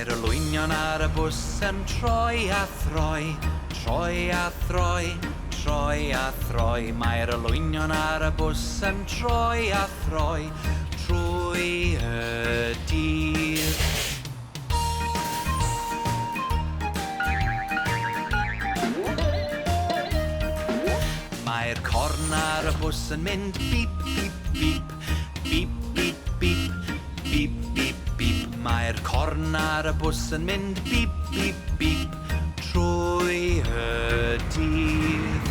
Mae'r olwynion ar y bws yn troi a throi, troi a throi, troi a throi. Mae'r olwynion ar y bws yn troi a throi, trwy y dydd. Mae'r corn ar y bws yn mynd bip, bip, bip, bip, bip, bip, bip, bip, bip. Mae'r corn ar y bws yn mynd bip, bip, bip, trwy y dydd.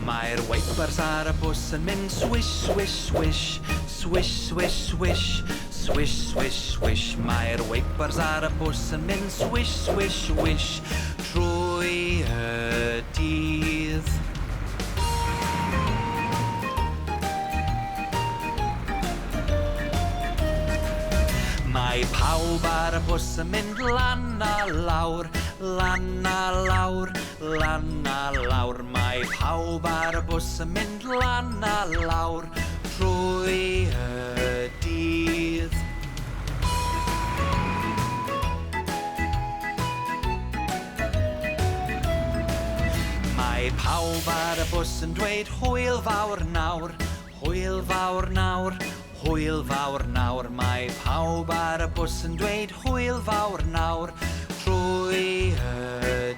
Mae'r wipers ar y bws yn mynd swish, swish, swish, swish, swish, swish, swish, swish, swish. Mae'r wipers ar y bws yn mynd swish, swish, swish, trwy y dydd. Mae pawb ar y bws yn mynd lan a lawr, lan a lawr, lan a lawr. Mae pawb ar y bws yn mynd lan a lawr, trwy y dydd. Mae pawb ar y bws yn dweud hwyl fawr nawr, hwyl fawr nawr, hwyl fawr nawr. Mae pawb ar y bws yn dweud hwyl fawr nawr, trwy y